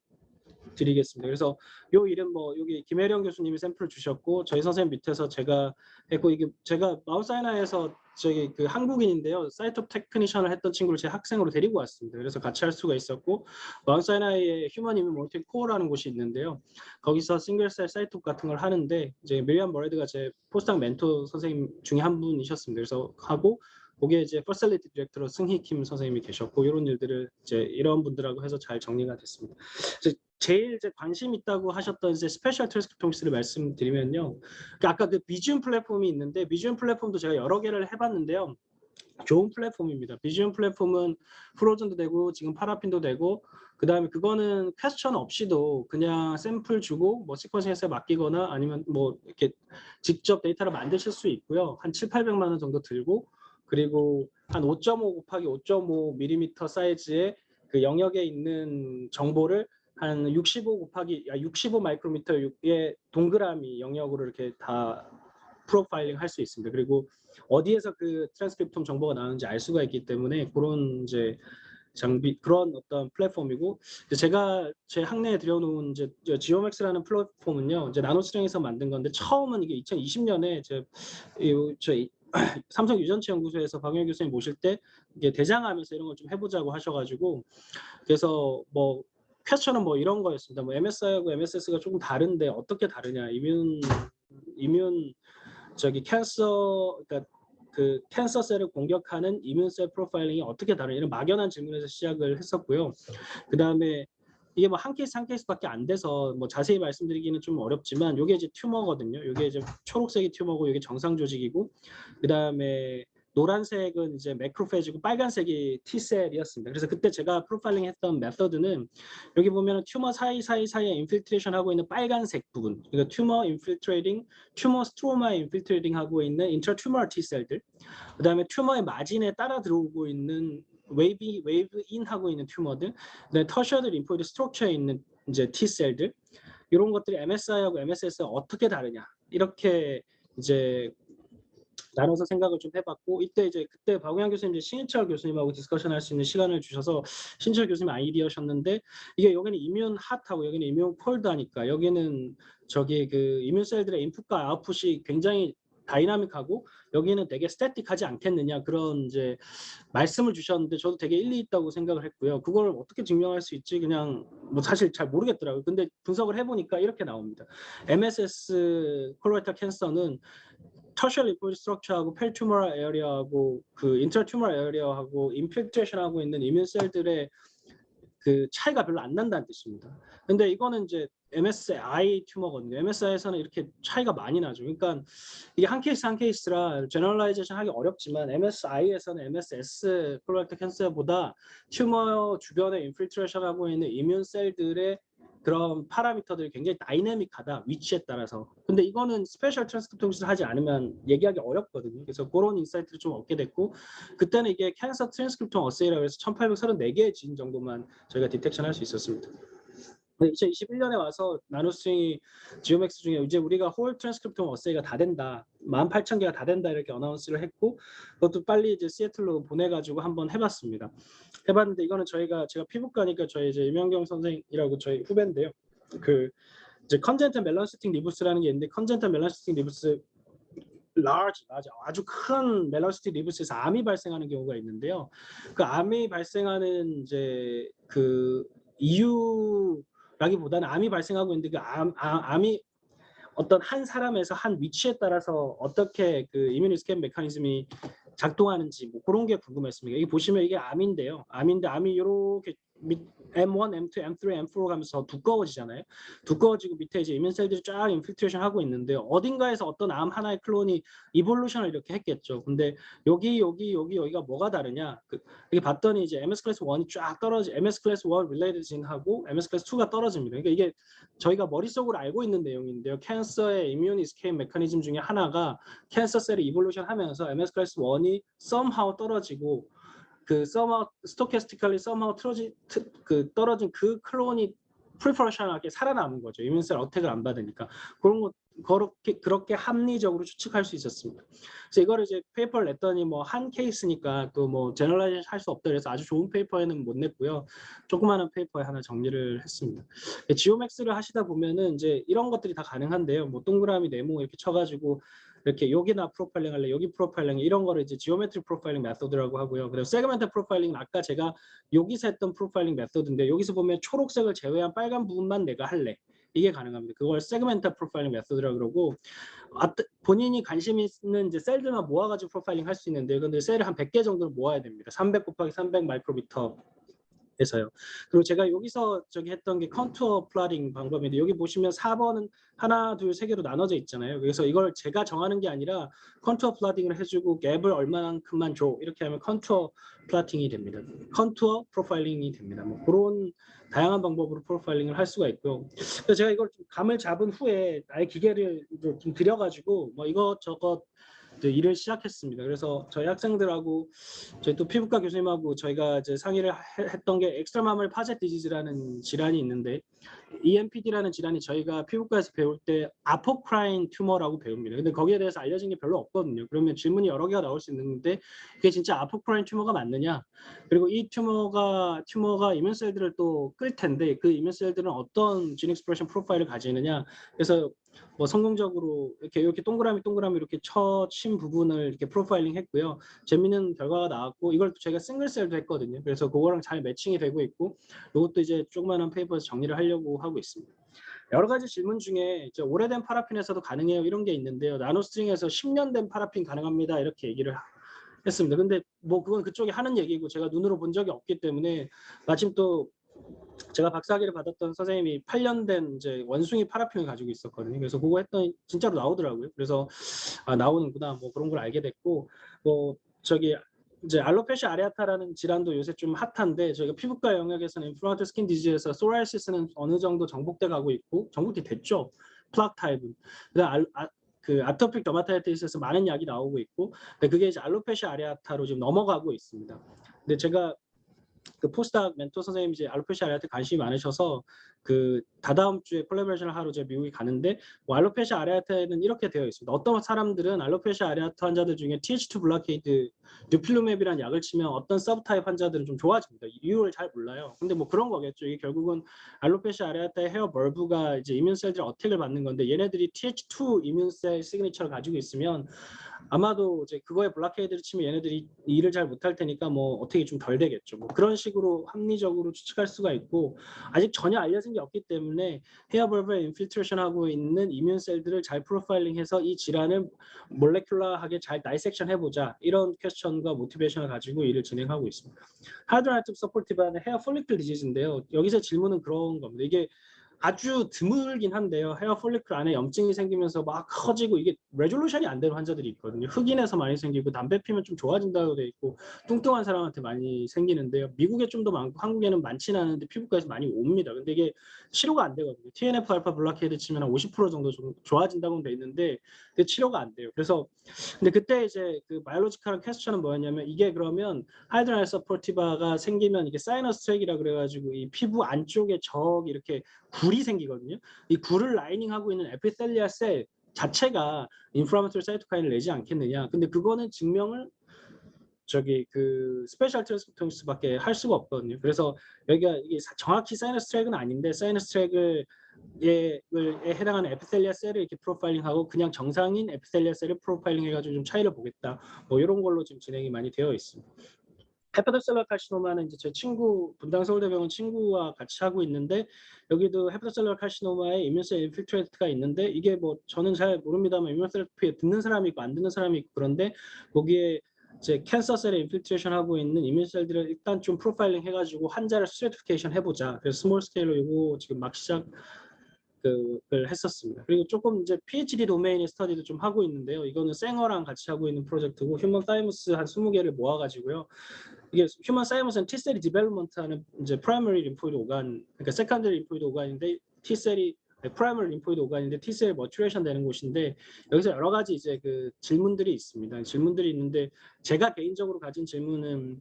드리겠습니다. 그래서 요 이름 뭐 여기 김혜령 교수님이 샘플을 주셨고 저희 선생님 밑에서 제가 했고 이게 제가 마운트사이나이에서 저기 그 한국인인데요. 사이트 테크니션을 했던 친구를 제 학생으로 데리고 왔습니다. 그래서 같이 할 수가 있었고 마운트사이나이에 휴먼 이뮤 모니터링 코어라는 곳이 있는데요. 거기서 싱글셀 사이톱 같은 걸 하는데 이제 미리암 머레드가 제 포스닥 멘토 선생님 중에 한 분이셨습니다. 그래서 하고 거기에 이제 퍼실리티 디렉터로 승희 킴 선생님이 계셨고 이런 일들을 이제 이런 분들하고 해서 잘 정리가 됐습니다. 제일 이제 관심 있다고 하셨던 이제 스페셜 트랜스크립토믹스를 말씀드리면요. 아까 그 비지움 플랫폼이 있는데 비지움 플랫폼도 제가 여러 개를 해봤는데요. 좋은 플랫폼입니다. 비지움 플랫폼은 프로즌도 되고 지금 파라핀도 되고 그다음에 그거는 퀘스천 없이도 그냥 샘플 주고 뭐 시퀀싱에서 맡기거나 아니면 뭐 이렇게 직접 데이터를 만드실 수 있고요. 한 7, 800만 원 정도 들고 그리고 한 5.5 곱하기 5.5 밀리미터 사이즈의 그 영역에 있는 정보를 한 65 마이크로미터의 동그라미 영역으로 이렇게 다 프로파일링 할 수 있습니다. 그리고 어디에서 그 트랜스크립톰 정보가 나오는지 알 수가 있기 때문에 그런 이제 그런 어떤 플랫폼이고 제가 제 학내에 들여놓은 이제 지오맥스라는 플랫폼은요 이제 나노스트링에서 만든 건데 처음은 이게 2020년에 저희 삼성 유전체 연구소에서 박영일 교수님 모실 때 이게 대장하면서 이런 걸 좀 해보자고 하셔가지고 그래서 뭐 퀘스천은 뭐 이런 거였습니다. 뭐 MSI하고 MSS가 조금 다른데 어떻게 다르냐? 이뮨 저기 그러니까 그 캔서 셀을 공격하는 이뮨셀 프로파일링이 어떻게 다르냐 이런 막연한 질문에서 시작을 했었고요. 그 다음에 이게 뭐 한 케이스 한 케이스밖에 안 돼서 뭐 자세히 말씀드리기는 좀 어렵지만 이게 이제 튜머거든요. 이게 이제 초록색이 튜머고 이게 정상 조직이고 그 다음에 노란색은 이제 매크로페이지고 빨간색이 T셀이었습니다. 그래서 그때 제가 프로파일링 했던 메서드는 여기 보면 튜머 사이사이에 인필트레이션 하고 있는 빨간색 부분 그러니까 튜머 인필트레이팅, 튜머 스트로마에 인필트레이팅 하고 있는 인트라튜머럴 T셀들 그 다음에 튜머의 마진에 따라 들어오고 있는 웨이브 인 하고 있는 튜머들 그다음에 터셔드 림포이드 스트럭처에 있는 이제 T셀들 이런 것들이 MSI하고 MSS가 어떻게 다르냐 이렇게 이제 나눠서 생각을 좀 해봤고 이때 이제 그때 박우영 교수님 이제 신인철 교수님하고 디스커션 할 수 있는 시간을 주셔서 신인철 교수님 아이디어셨는데 이게 여기는 이뮨 핫하고 여기는 이뮨 콜드하니까 여기는 저기 그 이뮨 셀들의 인풋과 아웃풋이 굉장히 다이나믹하고 여기는 되게 스태틱하지 않겠느냐 그런 이제 말씀을 주셨는데 저도 되게 일리 있다고 생각을 했고요. 그걸 어떻게 증명할 수 있지 그냥 뭐 사실 잘 모르겠더라고요. 근데 분석을 해보니까 이렇게 나옵니다. MSS 콜로레탈 캔서는 터셜 리포지 스트럭처하고 펠튜머럴 에어리어하고 그 인트라튜머럴 에어리어하고 인필트레이션하고 있는 이뮨 셀들의 그 차이가 별로 안 난다는 뜻입니다. 근데 이거는 이제 MSI 튜머거든요. MSI에서는 이렇게 차이가 많이 나죠. 그러니까 이게 한 케이스 한 케이스라 제너럴라이제이션 하기 어렵지만 MSI에서는 MSS 콜로렉터 캔서보다 튜머 주변에 인필트레이션 하고 있는 이뮨 셀들의 그런 파라미터들이 굉장히 다이내믹하다 위치에 따라서. 근데 이거는 스페셜 트랜스크립토믹스를 하지 않으면 얘기하기 어렵거든요. 그래서 그런 인사이트를 좀 얻게 됐고 그때는 이게 캔서 트랜스크립톰 어세이라고 해서 1834개의 진 정도만 저희가 디텍션 할 수 있었습니다. 2021년에 와서 나노스트링이 지오맥스 중에 이제 우리가 홀 트랜스크립톰 어세이가 다 된다. 18,000개가 다 된다 이렇게 어나운스를 했고 그것도 빨리 이제 시애틀로 보내가지고 한번 해봤습니다. 해봤는데 이거는 제가 피부과니까 저희 이제 임영경 선생이라고 저희 후배인데요. 그 이제 컨젠탈 멜란시팅 리부스라는 게 있는데 컨젠탈 멜란시팅 리부스 아주 큰 멜란시팅 리부스에서 암이 발생하는 경우가 있는데요. 그 암이 발생하는 이제 그 이유라기보다는 암이 발생하고 있는데 그 암이 어떤 한 사람에서 한 위치에 따라서 어떻게 그 이뮤니 스캔 메커니즘이 작동하는지 뭐 그런 게 궁금했습니다. 여기 보시면 이게 암인데요. 암인데 암이 이렇게 M1, M2, M3, M4로 가면서 두꺼워지잖아요. 두꺼워지고 밑에 이제 이뮨 셀들이 쫙 인필트레이션 하고 있는데 어딘가에서 어떤 암 하나의 클론이 이볼루션을 이렇게 했겠죠. 근데 여기가 뭐가 다르냐? 이게 봤더니 이제 MS 클래스 1이 쫙 떨어지 MS 클래스 1 릴레이드 진하고 MS 클래스 2가 떨어집니다. 그러니까 이게 저희가 머릿속으로 알고 있는 내용인데요. 캔서의 이뮨 이스케이프 메커니즘 중에 하나가 캔서 셀이 이볼루션 하면서 MS 클래스 1이 somehow 떨어지고 그 스토캐스티컬리 somehow 떨어진 그 클론이 프리퍼레셔널하게 살아남은 거죠. 이뮨셀 어택을 안 받으니까 그런 것 그렇게 합리적으로 추측할 수 있었습니다. 그래서 이거를 이제 페이퍼를 냈더니 뭐 한 케이스니까 또 뭐 제너럴라이즈 할 수 없다 그래서 아주 좋은 페이퍼에는 못 냈고요. 조그마한 페이퍼에 하나 정리를 했습니다. 지오맥스를 하시다 보면은 이제 이런 것들이 다 가능한데요. 뭐 동그라미 네모 이렇게 쳐가지고 이렇게 여기나 프로파일링 할래, 여기 프로파일링 이런 거를 이제 지오메트리 프로파일링 메소드라고 하고요. 그리고 세그멘트 프로파일링은 아까 제가 여기서 했던 프로파일링 메소드인데 여기서 보면 초록색을 제외한 빨간 부분만 내가 할래. 이게 가능합니다. 그걸 세그멘트 프로파일링 메소드라고 그러고 본인이 관심 있는 이제 셀들만 모아가지고 프로파일링 할 수 있는데 근데 셀을 한 100개 정도는 모아야 됩니다. 300 곱하기 300 마이크로미터 해서요. 그리고 제가 여기서 저기 했던 게 컨투어 플러팅 방법인데 여기 보시면 4번은 하나, 둘, 세 개로 나눠져 있잖아요. 그래서 이걸 제가 정하는 게 아니라 컨투어 플러팅을 해주고 갭을 얼마만큼만 줘 이렇게 하면 컨투어 플러팅이 됩니다. 컨투어 프로파일링이 됩니다. 뭐 그런 다양한 방법으로 프로파일링을 할 수가 있고요. 그래서 제가 이걸 좀 감을 잡은 후에 아예 기계를 좀 들여가지고 뭐 이것저것 일을 시작했습니다. 그래서 저희 학생들하고 저희 또 피부과 교수님하고 저희가 이제 상의를 했던 게 엑스트라마멀 파젯 디지즈라는 질환이 있는데 EMPD라는 질환이 저희가 피부과에서 배울 때 아포크라인 튜머라고 배웁니다. 근데 거기에 대해서 알려진 게 별로 없거든요. 그러면 질문이 여러 개가 나올 수 있는데 이게 진짜 아포크라인 튜머가 맞느냐? 그리고 이 튜머가 이뮨셀들을 또 끌 텐데 그 이뮨셀들은 어떤 진 익스프레션 프로파일을 가지느냐? 그래서 뭐 성공적으로 이렇게 동그라미 이렇게 친 부분을 이렇게 프로파일링 했고요. 재밌는 결과가 나왔고 이걸 제가 싱글셀도 했거든요. 그래서 그거랑 잘 매칭이 되고 있고 이것도 이제 조그마한 페이퍼에서 정리를 하려고 하고 있습니다. 여러 가지 질문 중에 이제 오래된 파라핀에서도 가능해요 이런 게 있는데요. 나노스트링에서 10년 된 파라핀 가능합니다 이렇게 얘기를 했습니다. 근데 뭐 그건 그쪽이 하는 얘기고 제가 눈으로 본 적이 없기 때문에 마침 또 제가 박사학위를 받았던 선생님이 8년 된 이제 원숭이 파라핀을 가지고 있었거든요. 그래서 그거 했더니 진짜로 나오더라고요. 그래서 나오는구나 뭐 그런 걸 알게 됐고 뭐 저기 이제 알로페시아 아레아타라는 질환도 요새 좀 핫한데 저희가 피부과 영역에서는 인플라마토리 스킨 디지즈에서 소라이시스는 어느 정도 정복돼 가고 있고 정복이 됐죠. 플락 타입은. 그 아토픽 더마타이티스에서 많은 약이 나오고 있고 근데 그게 이제 알로페시아 아레아타로 지금 넘어가고 있습니다. 근데 제가 그 포스닥 멘토 선생님이 이제 알로페시아 아레아타에 관심이 많으셔서 그 다다음 주에 콜라보레이션을 하러 제가 미국에 가는데 뭐 알로페시아 아레아타에는 이렇게 되어 있습니다. 어떤 사람들은 알로페시아 아레아타 환자들 중에 Th2 블라케이드 뉴필루맵이라는 약을 치면 어떤 서브타입 환자들은 좀 좋아집니다. 이유를 잘 몰라요. 근데 뭐 그런 거겠죠. 이게 결국은 알로페시아 아레아타의 헤어 벌브가 이제 이뮨셀들의 어택을 받는 건데 얘네들이 Th2 이뮨셀 시그니처를 가지고 있으면 아마도 이제 그거에 블라케이드를 치면 얘네들이 일을 잘 못할 테니까 뭐 어떻게 좀 덜 되겠죠. 뭐 그런 식으로 합리적으로 추측할 수가 있고 아직 전혀 알려진 게 없기 때문에 헤어벌브에 인필트레이션 하고 있는 이뮨셀들을 잘 프로파일링해서 이 질환을 몰레큘러하게 잘 다이섹션 해보자 이런 퀘스천과 모티베이션을 가지고 일을 진행하고 있습니다. 하이드로아이틱 서포티브는 헤어 폴리클 디지즈인데요. 여기서 질문은 그런 겁니다. 이게 아주 드물긴 한데요. 헤어 폴리클 안에 염증이 생기면서 막 커지고 이게 레졸루션이 안 되는 환자들이 있거든요. 흑인에서 많이 생기고 담배 피면 좀 좋아진다고 돼 있고 뚱뚱한 사람한테 많이 생기는데요. 미국에 좀 더 많고 한국에는 많지는 않은데 피부과에서 많이 옵니다. 근데 이게 치료가 안 되거든요. TNF 알파 블라케이드 치면 한 50% 정도 좀 좋아진다고 돼 있는데 그게 치료가 안 돼요. 그래서 근데 그때 이제 그 바이올로지컬 퀘스천은 뭐였냐면 이게 그러면 하이드라이트 서포티바가 생기면 이게 사이너스 트랙이라 그래가지고 이 피부 안쪽에 저기 이렇게 굴이 생기거든요. 이 굴을 라이닝하고 있는 에피셀리아 셀 자체가 인플라마토리 사이토카인을 내지 않겠느냐. 근데 그거는 증명을 저기 그 스페셜 트랜스포터스밖에 할 수가 없거든요. 그래서 여기가 이게 정확히 사이너스 트랙은 아닌데 사이너스 트랙을 에 해당하는 에피셀리아 셀을 이렇게 프로파일링하고 그냥 정상인 에피셀리아 셀을 프로파일링 해가지고 좀 차이를 보겠다. 뭐 이런 걸로 지금 진행이 많이 되어 있습니다. 헤파토셀러 카시노마는 이제 제 친구 분당 서울대병원 친구와 같이 하고 있는데 여기도 헤파토셀러 카시노마에 이뮨셀 인필트레이트가 있는데 이게 뭐 저는 잘 모릅니다만 이뮨세라피에 듣는 사람이 있고 안 듣는 사람이 있고 그런데 거기에 이제 캔서셀에 인필트레이션 하고 있는 이뮨셀들을 일단 좀 프로파일링 해가지고 환자를 스트래티피케이션 해보자. 그래서 스몰 스케일로 이거 지금 막 그걸 했었습니다. 그리고 조금 이제 PhD 도메인의 스터디도 좀 하고 있는데요. 이거는 생어랑 같이 하고 있는 프로젝트고 휴먼 사이머스 한 20개를 모아가지고요. 이게 휴먼 사이머스는 T셀이 디벨롭먼트하는 이제 프라이머리 림포이드 오간, 그러니까 세컨더리 림포이드 오간인데 T셀이 프라이머리 림포이드 오간인데 T셀 머추레이션 되는 곳인데 여기서 여러 가지 이제 그 질문들이 있습니다. 질문들이 있는데 제가 개인적으로 가진 질문은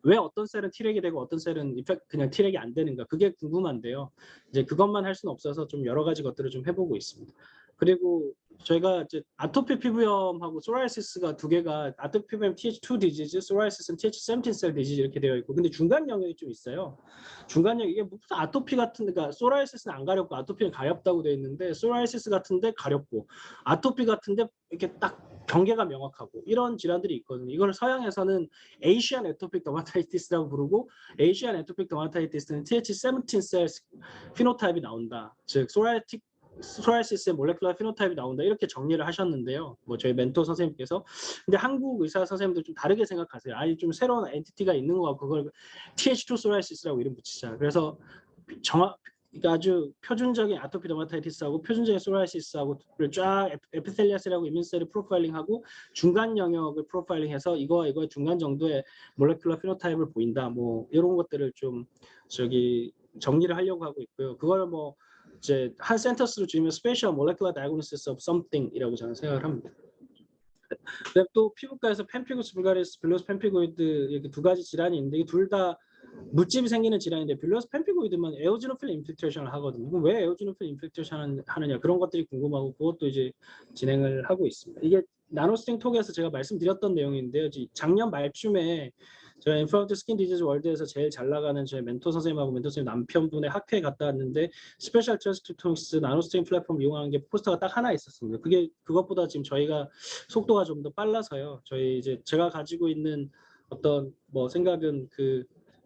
왜 어떤 셀은 T렉이 되고 어떤 셀은 그냥 T렉이 안 되는가 그게 궁금한데요. 이제 그것만 할 수는 없어서 좀 여러 가지 것들을 좀 해보고 있습니다. 그리고 저희가 이제 아토피 피부염하고 소라이시스가 두 개가 아토피 피부염 Th2 디지즈, 소라이시스는 Th17 셀 디지즈 이렇게 되어 있고, 근데 중간 영역이 좀 있어요. 중간 영역 이게 무슨 아토피 같은 그러니까 소라이시스는 안 가렵고 아토피는 가렵다고 되어 있는데 소라이시스 같은데 가렵고 아토피 같은데 이렇게 딱 경계가 명확하고 이런 질환들이 있거든요. 이걸 서양에서는 에이시안 에토픽 더마타이티스라고 부르고 에이시안 에토픽 더마타이티스는 Th17 셀 피노타입이 나온다. 즉 소라이시스의 몰레큘러 피노타입이 나온다 이렇게 정리를 하셨는데요. 뭐 저희 멘토 선생님께서 근데 한국 의사 선생님들 좀 다르게 생각하세요. 아니 좀 새로운 엔티티가 있는 거 같고 그걸 Th2 소라이시스라고 이름 붙이자. 그래서 그러니까 아주 표준적인 아토피 더마타이티스하고 표준적인 소라이시스하고를 쫙 에피텔리아셀하고 이민셀을 프로파일링하고 중간 영역을 프로파일링해서 이거 중간 정도의 몰레큘러 피노타입을 보인다. 뭐 이런 것들을 좀 정리를 하려고 하고 있고요. 그걸 뭐 이제 한 센터스로 줄이면 Spatial Molecular Diagnosis of Something이라고 저는 생각을 합니다. 또 피부과에서 펜피구스 불가리스, 빌로스 펜피고이드 이렇게 두 가지 질환이 있는데 둘 다 묻집이 생기는 질환인데 빌로스 펜피고이드만 에오지노필 인필트레이션을 하거든요. 그럼 왜 에오지노필 인필트레이션 하느냐 그런 것들이 궁금하고 그것도 이제 진행을 하고 있습니다. 이게 나노스팅 톡에서 제가 말씀드렸던 내용인데요. 작년 말쯤에 제가 인프라운트 스킨 디지즈 월드에서 제일 잘 나가는 제 멘토 선생님하고 멘토 선생님 남편분의 학회에 갔다 왔는데 스페셜 트랜스크립토닉스 나노스팅 플랫폼 이용하는 게 포스터가 딱 하나 있었습니다. 그것보다 지금 저희가 속도가 좀 더 빨라서요. 제가 가지고 있는 어떤 뭐 생각은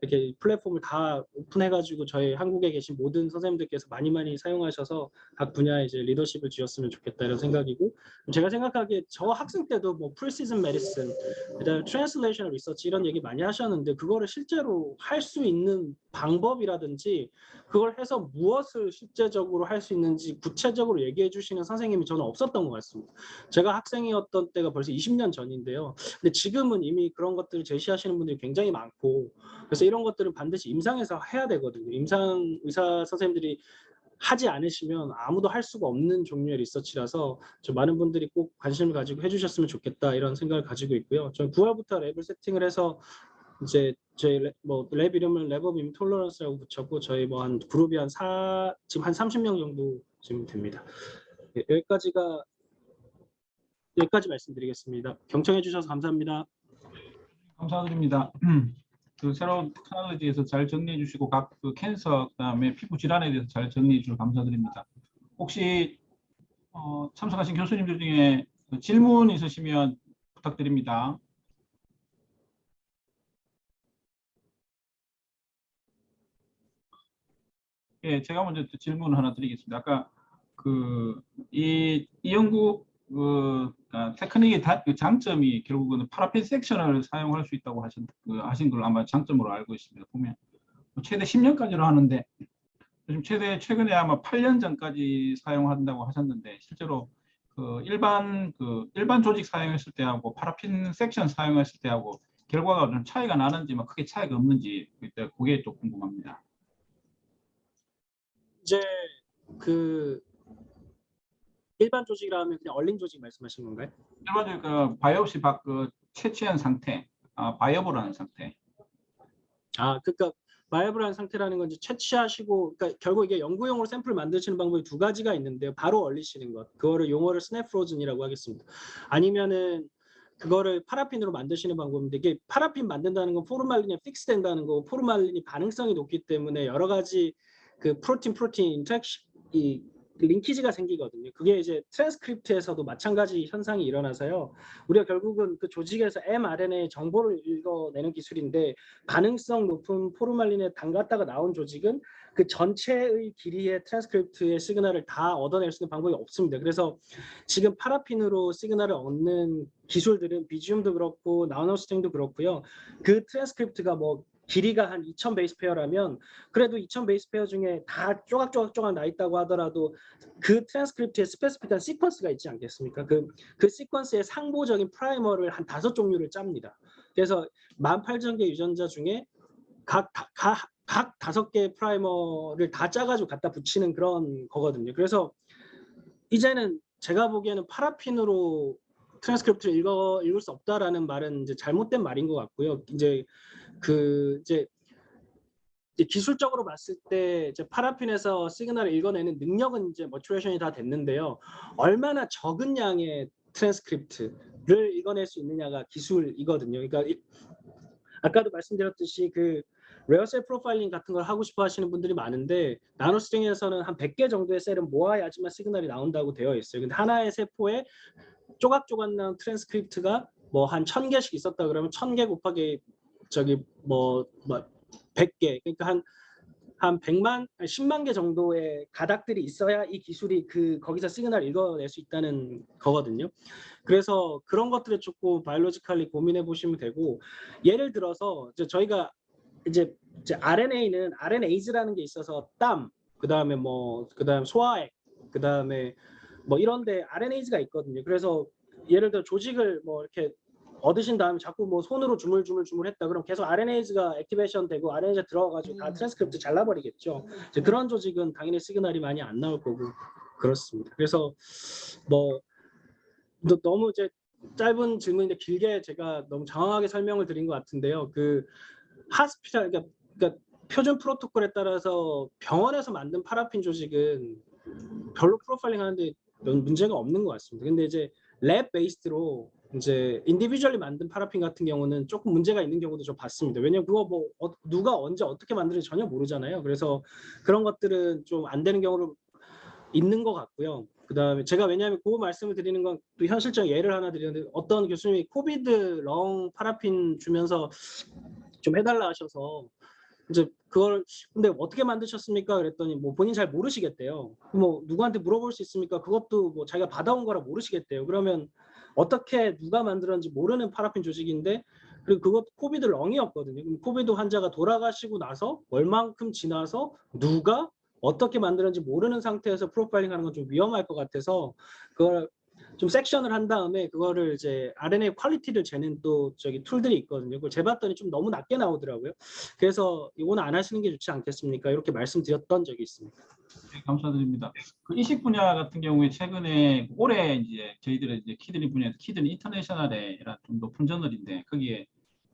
이렇게 플랫폼을 다 오픈해가지고 저희 한국에 계신 모든 선생님들께서 많이 사용하셔서 각 분야에 이제 리더십을 쥐었으면 좋겠다 이런 생각이고 제가 생각하기에 저 학생 때도 뭐 프리시즌 메디슨, 그다음에 트랜슬레이셔널 리서치 이런 얘기 많이 하셨는데 그거를 실제로 할 수 있는 방법이라든지 그걸 해서 무엇을 실제적으로 할 수 있는지 구체적으로 얘기해 주시는 선생님이 저는 없었던 것 같습니다. 제가 학생이었던 때가 벌써 20년 전인데요. 근데 지금은 이미 그런 것들을 제시하시는 분들이 굉장히 많고 그래서 이런 것들은 반드시 임상에서 해야 되거든요. 임상 의사 선생님들이 하지 않으시면 아무도 할 수가 없는 종류의 리서치라서 많은 분들이 꼭 관심을 가지고 해주셨으면 좋겠다 이런 생각을 가지고 있고요. 저는 9월부터 랩을 세팅을 해서 이제 저희 랩 이름을 랩 오브 인톨러런스라고 붙였고 저희 뭐 한 그룹이 지금 한 30명 정도 지금 됩니다. 네, 여기까지 말씀드리겠습니다. 경청해 주셔서 감사합니다. 감사드립니다. 새로운 테크놀로지에서 잘 정리해 주시고 각 캔서 그다음에 피부 질환에 대해서 잘 정리해 주셔서 감사드립니다. 혹시 참석하신 교수님들 중에 질문 있으시면 부탁드립니다. 예, 제가 먼저 질문 하나 드리겠습니다. 아까 이 연구 테크닉의 장점이 결국은 파라핀 섹션을 사용할 수 있다고 하신 걸 아마 장점으로 알고 있습니다. 보면 최대 10년까지로 하는데 요즘 최근에 아마 8년 전까지 사용한다고 하셨는데 실제로 일반 조직 사용했을 때하고 파라핀 섹션 사용했을 때하고 결과가 좀 차이가 나는지 크게 차이가 없는지 그게 좀 궁금합니다. 이제 일반 조직이라면 그냥 얼린 조직 말씀하신 건가요? 일반적으로 바이옵시 채취한 상태, 바이어블 한 상태. 그러니까 바이어블한 상태라는 건 이제 채취하시고, 그러니까 결국 이게 연구용으로 샘플을 만드시는 방법이 두 가지가 있는데요. 바로 얼리시는 것, 그거를 용어를 스냅 프로즌이라고 하겠습니다. 아니면은 그거를 파라핀으로 만드시는 방법인데 이게 파라핀 만든다는 건 포르말린이 픽스된다는 거고 포르말린이 반응성이 높기 때문에 여러 가지 프로틴 인터랙션 링키지가 생기거든요. 그게 이제 트랜스크립트에서도 마찬가지 현상이 일어나서요. 우리가 결국은 그 조직에서 mRNA 정보를 읽어내는 기술인데 반응성 높은 포르말린에 담갔다가 나온 조직은 그 전체의 길이의 트랜스크립트의 시그널을 다 얻어낼 수 있는 방법이 없습니다. 그래서 지금 파라핀으로 시그널을 얻는 기술들은 비지움도 그렇고 나노스팅도 그렇고요. 그 트랜스크립트가 뭐 길이가 한 2000 베이스 페어라면 그래도 2000 베이스 페어 중에 다 쪼각쪼각 나 있다고 하더라도 그 트랜스크립트에 스페시픽한 시퀀스가 있지 않겠습니까? 그 시퀀스의 상보적인 프라이머를 한 5종류를 짭니다. 그래서 18,000개 유전자 중에 각 5개 프라이머를 다 짜가지고 갖다 붙이는 그런 거거든요. 그래서 이제는 제가 보기에는 파라핀으로 트랜스크립트를 읽을 수 없다라는 말은 이제 잘못된 말인 것 같고요. 이제 이제 기술적으로 봤을 때 이제 파라핀에서 시그널을 읽어내는 능력은 이제 머추레이션이 다 됐는데요. 얼마나 적은 양의 트랜스크립트를 읽어낼 수 있느냐가 기술이거든요. 그러니까 아까도 말씀드렸듯이 그 레어셀 프로파일링 같은 걸 하고 싶어 하시는 분들이 많은데 나노스트링에서는 한 100개 정도의 셀을 모아야지만 시그널이 나온다고 되어 있어요. 근데 하나의 세포에 조각조각 난 트랜스크립트가 뭐 한 1000개씩 있었다 그러면 1000개 곱하기 저기 뭐 100개, 그러니까 한 100만, 10만 개 정도의 가닥들이 있어야 이 기술이 거기서 시그널을 읽어낼 수 있다는 거거든요. 그래서 그런 것들을 조금 바이올로지컬리 고민해 보시면 되고, 예를 들어서 저희가 이제 RNA는 RNAs라는 게 있어서 땀, 그다음에 소화액, 그다음에 뭐 이런데 RNAs가 있거든요. 그래서 예를 들어 조직을 뭐 이렇게 얻으신 다음에 자꾸 뭐 손으로 주물주물 했다 그럼 계속 RNAs가 액티베이션 되고 RNA가 들어가가지고 다 트랜스크립트 잘라버리겠죠. 이제 그런 조직은 당연히 시그널이 많이 안 나올 거고 그렇습니다. 그래서 뭐 너무 이제 짧은 질문인데 길게 제가 너무 장황하게 설명을 드린 것 같은데요. 하스피탈 그러니까 표준 프로토콜에 따라서 병원에서 만든 파라핀 조직은 별로 프로파일링 하는데 문제가 없는 것 같습니다. 근데 이제 랩 베이스로 이제 인디비주얼리 만든 파라핀 같은 경우는 조금 문제가 있는 경우도 좀 봤습니다. 왜냐면 그거 뭐 누가 언제 어떻게 만드는지 전혀 모르잖아요. 그래서 그런 것들은 좀 안 되는 경우도 있는 것 같고요. 그다음에 제가 왜냐하면 그 말씀을 드리는 건 또 현실적 예를 하나 드리는데 어떤 교수님이 코비드 렁 파라핀 주면서 좀 해달라 하셔서 이제 그걸 근데 어떻게 만드셨습니까? 그랬더니 뭐 본인 잘 모르시겠대요. 뭐 누구한테 물어볼 수 있습니까? 그것도 뭐 자기가 받아온 거라 모르시겠대요. 그러면 어떻게 누가 만들었는지 모르는 파라핀 조직인데 그리고 그것 코비드 렁이었거든요. 그럼 코비드 환자가 돌아가시고 나서 얼만큼 지나서 누가 어떻게 만들었는지 모르는 상태에서 프로파일링 하는 건 좀 위험할 것 같아서 그걸 좀 섹션을 한 다음에 그거를 이제 RNA 퀄리티를 재는 또 툴들이 있거든요. 그걸 재봤더니 좀 너무 낮게 나오더라고요. 그래서 이거는 안 하시는 게 좋지 않겠습니까? 이렇게 말씀드렸던 적이 있습니다. 네, 감사드립니다. 그 이식 분야 같은 경우에 최근에 올해 이제 저희들의 이제 키드니 분야에서 키드니 인터내셔널의 좀 높은 저널인데 거기에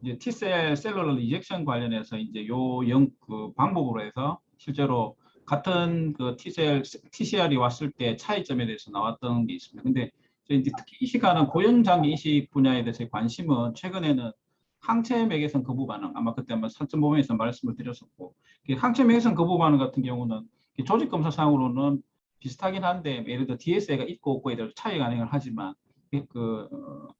이제 T셀 셀룰러 리젝션 관련해서 이제 그 방법으로 해서 실제로 같은 그 T셀 TCR이 왔을 때 차이점에 대해서 나왔던 게 있습니다. 근데 이제 특히 이식하는 고형장기 이식 분야에 대해서의 관심은 최근에는 항체 매개선 거부 반응, 아마 그때 한번 3.5에서 말씀을 드렸었고, 항체 매개선 거부 반응 같은 경우는 조직 검사상으로는 비슷하긴 한데 예를 들어 DSA가 있고 없고에 대해서 차이 가능을 하지만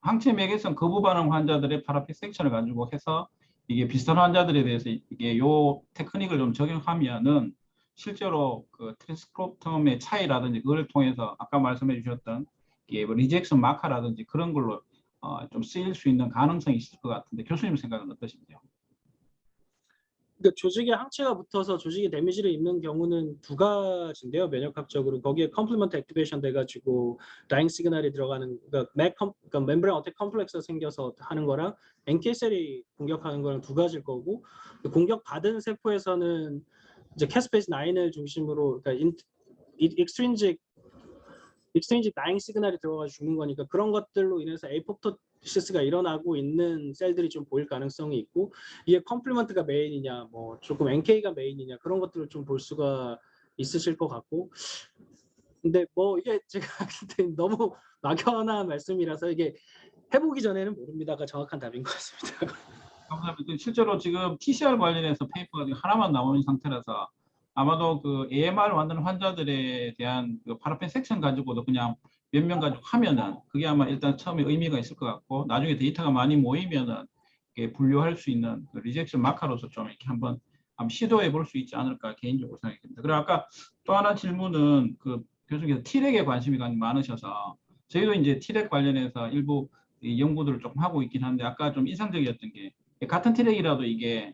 항체 매개선 거부 반응 환자들의 파라핀 섹션을 가지고 해서 이게 비슷한 환자들에 대해서 이게 요 테크닉을 좀 적용하면은 실제로 그 트랜스크립톰의 차이라든지 그걸 통해서 아까 말씀해 주셨던 이게 뭐 리젝션 마커라든지 그런 걸로 좀 쓰일 수 있는 가능성이 있을 것 같은데 교수님 생각은 어떠신지요? 그러니까 조직에 항체가 붙어서 조직에 데미지를 입는 경우는 두 가지인데요. 면역학적으로 거기에 컴플리먼트 액티베이션 돼가지고 라인 시그널이 들어가는 그러니까 멤브레인 어택 컴플렉스가 생겨서 하는 거랑 NK 셀이 공격하는 거랑 두 가지일 거고 공격 받은 세포에서는 이제 캐스페이스 9을 중심으로 그러니까 익스트린직 다잉 시그널이 들어가서 죽는 거니까 그런 것들로 인해서 에이포토시스가 일어나고 있는 셀들이 좀 보일 가능성이 있고 이게 컴플리먼트가 메인이냐 뭐 조금 NK가 메인이냐 그런 것들을 좀 볼 수가 있으실 것 같고 근데 뭐 이게 제가 너무 막연한 말씀이라서 이게 해보기 전에는 모릅니다가 정확한 답인 것 같습니다. 감사합니다. 실제로 지금 TCR 관련해서 페이퍼가 지금 하나만 나오는 상태라서 아마도 그 AMR 만드는 환자들에 대한 그 파라핀 섹션 가지고도 그냥 몇 명 가지고 하면은 그게 아마 일단 처음에 의미가 있을 것 같고 나중에 데이터가 많이 모이면은 이게 분류할 수 있는 그 리젝션 마커로서 좀 이렇게 한번 시도해 볼 수 있지 않을까 개인적으로 생각이 듭니다. 그리고 아까 또 하나 질문은 그 교수님께서 T렉에 관심이 많으셔서 저희도 이제 T렉 관련해서 일부 연구들을 조금 하고 있긴 한데 아까 좀 인상적이었던 게 같은 트랙이라도 이게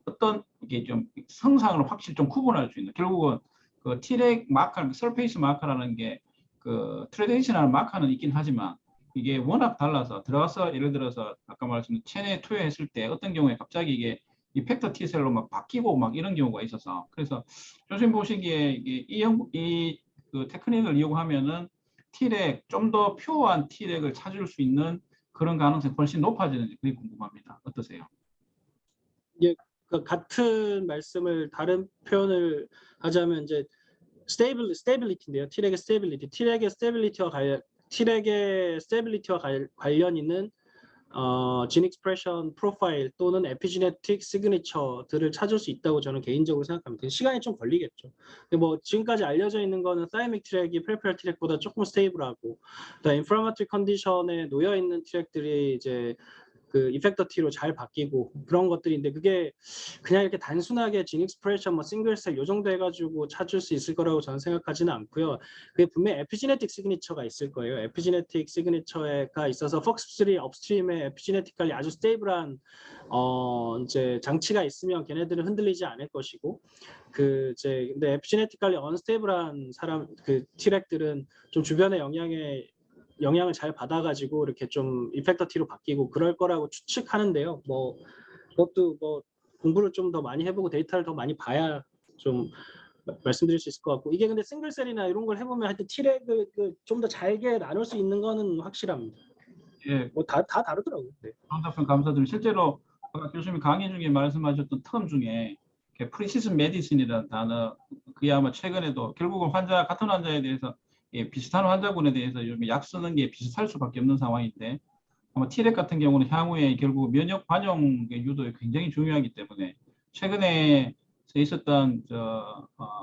어떤 이게 좀 성상을 확실히 좀 구분할 수 있는 결국은 그 트랙 마커, 서페이스 마커라는 게 그 트레디셔널 마커는 있긴 하지만 이게 워낙 달라서 들어가서 예를 들어서 아까 말씀드린 체내에 투여했을 때 어떤 경우에 갑자기 이게 이펙터 T셀로 막 바뀌고 막 이런 경우가 있어서 그래서 교수님 보시기에 이그 테크닉을 이용하면은 T렉 좀 더 표어한 T렉을 찾을 수 있는 그런 가능성이 훨씬 높아지는지 그게 궁금합니다. 어떠세요? 예, 그러니까 같은 말씀을 다른 표현을 하자면 이제 스테빌리티인데요. Treg의 스테빌리티. Treg의 스테빌리티와 관련 있는 진 익스프레션 프로파일 또는 에피지네틱 시그니처들을 찾을 수 있다고 저는 개인적으로 생각합니다. 시간이 좀 걸리겠죠. 근데 뭐 지금까지 알려져 있는 거는 사이믹 트랙이 페리페럴 트랙보다 조금 스테이블하고, 인플라마토리 컨디션에 놓여 있는 트랙들이 이제 그 이펙터 T로 잘 바뀌고 그런 것들인데, 그게 그냥 이렇게 단순하게 진 익스프레션 뭐 싱글셀 요 정도 해가지고 찾을 수 있을 거라고 저는 생각하지는 않고요. 그게 분명히 에피지네틱 시그니처가 있을 거예요. 에피지네틱 시그니처가 있어서 폭스3 업스트림에 에피지네틱 관리 아주 스테이블한 이제 장치가 있으면 걔네들은 흔들리지 않을 것이고, 근데 에피지네틱 관리 언스테이블한 사람 그 트랙들은 좀 주변의 영향을 잘 받아가지고 이렇게 좀 이펙터 T로 바뀌고 그럴 거라고 추측하는데요. 뭐 그것도 뭐 공부를 좀 더 많이 해보고 데이터를 더 많이 봐야 좀 말씀드릴 수 있을 것 같고, 이게 근데 싱글셀이나 이런 걸 해보면 하여튼 T랙을 좀 더 잘게 나눌 수 있는 거는 확실합니다. 예, 뭐 다 다르더라고요. 네. 좋은 답변 감사드립니다. 실제로 아까 교수님 강의 중에 말씀하셨던 텀 중에 프리시즌 메디슨이라는 단어, 그게 아마 최근에도 결국은 같은 환자에 대해서 비슷한 환자군에 대해서 요즘 약 쓰는 게 비슷할 수밖에 없는 상황인데, 아마 T렉 같은 경우는 향후에 결국 면역 반영의 유도에 굉장히 중요하기 때문에 최근에 있었던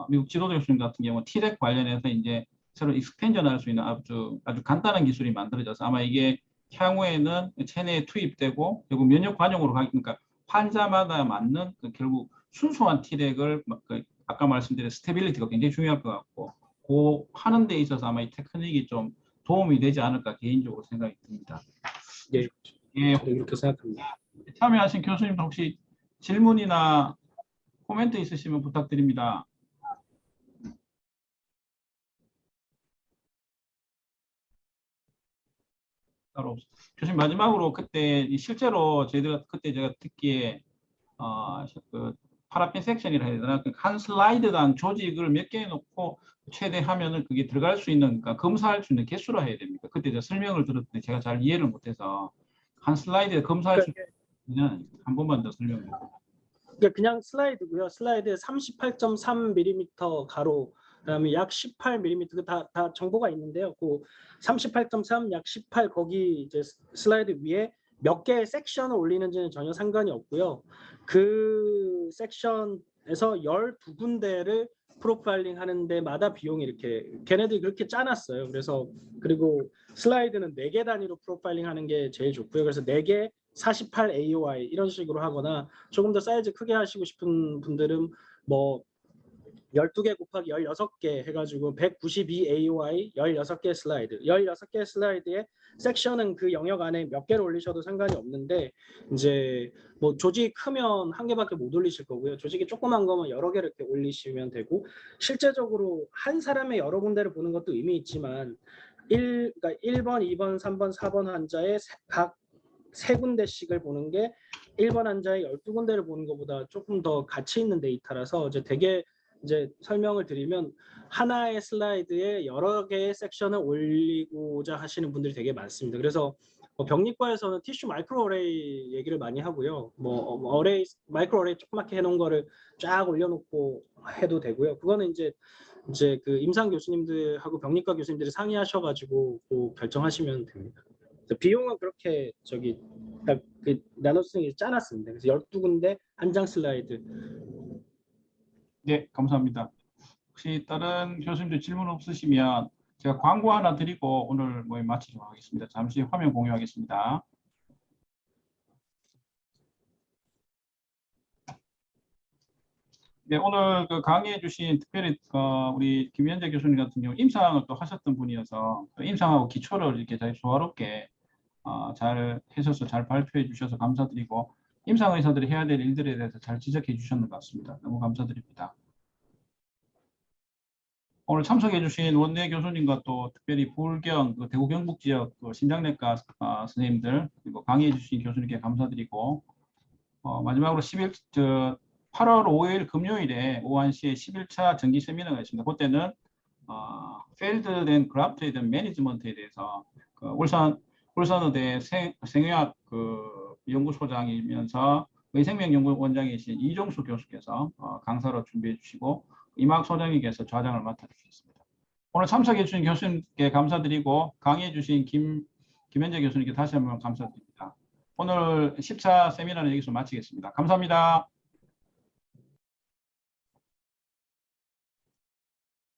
미국 지도자 교수님 같은 경우 T렉 관련해서 이제 새로 익스텐션 할 수 있는 아주 간단한 기술이 만들어져서 아마 이게 향후에는 체내에 투입되고 결국 면역 반영으로 그러니까 환자마다 맞는 결국 순수한 T렉을 아까 말씀드린 스테빌리티가 굉장히 중요할 것 같고, 그 하는 데 있어서 아마 이 테크닉이 좀 도움이 되지 않을까 개인적으로 생각이 듭니다. 예, 예, 저도 그렇게 생각합니다. 참여하신 교수님도 혹시 질문이나 코멘트 있으시면 부탁드립니다. 따로 교수님 마지막으로 그때 실제로 저희들 그때 제가 듣기에 그 파라핀 섹션이라 해야 되나, 한 슬라이드당 조직을 몇 개 놓고 최대 하면은 그게 들어갈 수 있는, 그러니까 검사할 수 있는 개수로 해야 됩니까? 그때 제가 설명을 들었는데 제가 잘 이해를 못해서 한 슬라이드에 검사할 수 있는 한 번만 더 설명해 주세요. 그냥 슬라이드고요. 슬라이드에 38.3mm 가로, 그다음에 약 18mm 다 정보가 있는데요. 그 38.3, 약 18 거기 이제 슬라이드 위에 몇 개의 섹션을 올리는지는 전혀 상관이 없고요. 그 섹션에서 12군데를 프로파일링 하는 데마다 비용이 이렇게 걔네들이 그렇게 짜놨어요. 그래서 그리고 슬라이드는 4개 단위로 프로파일링 하는 게 제일 좋고요. 그래서 4개 48 AOI 이런 식으로 하거나, 조금 더 사이즈 크게 하시고 싶은 분들은 뭐 12개 곱하기 16개 해가지고 192 AOI 16개 슬라이드, 16개 슬라이드에 섹션은 그 영역 안에 몇 개를 올리셔도 상관이 없는데, 이제 뭐 조직이 크면 한 개밖에 못 올리실 거고요. 조직이 조그만 거면 여러 개를 이렇게 올리시면 되고, 실제적으로 한 사람의 여러 군데를 보는 것도 의미 있지만 그러니까 1번, 2번, 3번, 4번 환자의 각 3군데씩을 보는 게 1번 환자의 12군데를 보는 것보다 조금 더 가치 있는 데이터라서, 이제 되게 이제 설명을 드리면 하나의 슬라이드에 여러 개의 섹션을 올리고자 하시는 분들이 되게 많습니다. 그래서 병리과에서는 티슈 마이크로 어레이 얘기를 많이 하고요. 어레이, 마이크로 어레이 조그맣게 해놓은 거를 쫙 올려놓고 해도 되고요. 그거는 이제 그 임상 교수님들하고 병리과 교수님들이 상의하셔가지고 결정하시면 됩니다. 비용은 그렇게 그 나노스팅이 짜놨습니다. 그래서 12군데 한 장 슬라이드. 네, 감사합니다. 혹시 다른 교수님들 질문 없으시면 제가 광고 하나 드리고 오늘 모임 마치도록 하겠습니다. 잠시 화면 공유하겠습니다. 네, 오늘 그 강의해 주신 특별히 우리 김현재 교수님 같은 경우 임상을 또 하셨던 분이어서 임상하고 기초를 이렇게 잘 조화롭게 잘 해셔서 잘 발표해 주셔서 감사드리고, 임상 의사들이 해야 될 일들에 대해서 잘 지적해 주셨는 것 같습니다. 너무 감사드립니다. 오늘 참석해 주신 원내 교수님과 또 특별히 부울경 대구 경북 지역 심장내과 선생님들, 그리고 강의해 주신 교수님께 감사드리고, 마지막으로 8월 5일 금요일에 오후 1시에 11차 정기 세미나가 있습니다. 그때는 Failed and Grafted Management에 대해서 울산의대 생의학 연구소장이면서 의생명연구원장이신 이종수 교수께서 강사로 준비해 주시고 이막 소장님께서 좌장을 맡아주셨습니다. 오늘 참석해 주신 교수님께 감사드리고 강의해 주신 김현재 교수님께 다시 한번 감사드립니다. 오늘 14 세미나는 여기서 마치겠습니다. 감사합니다.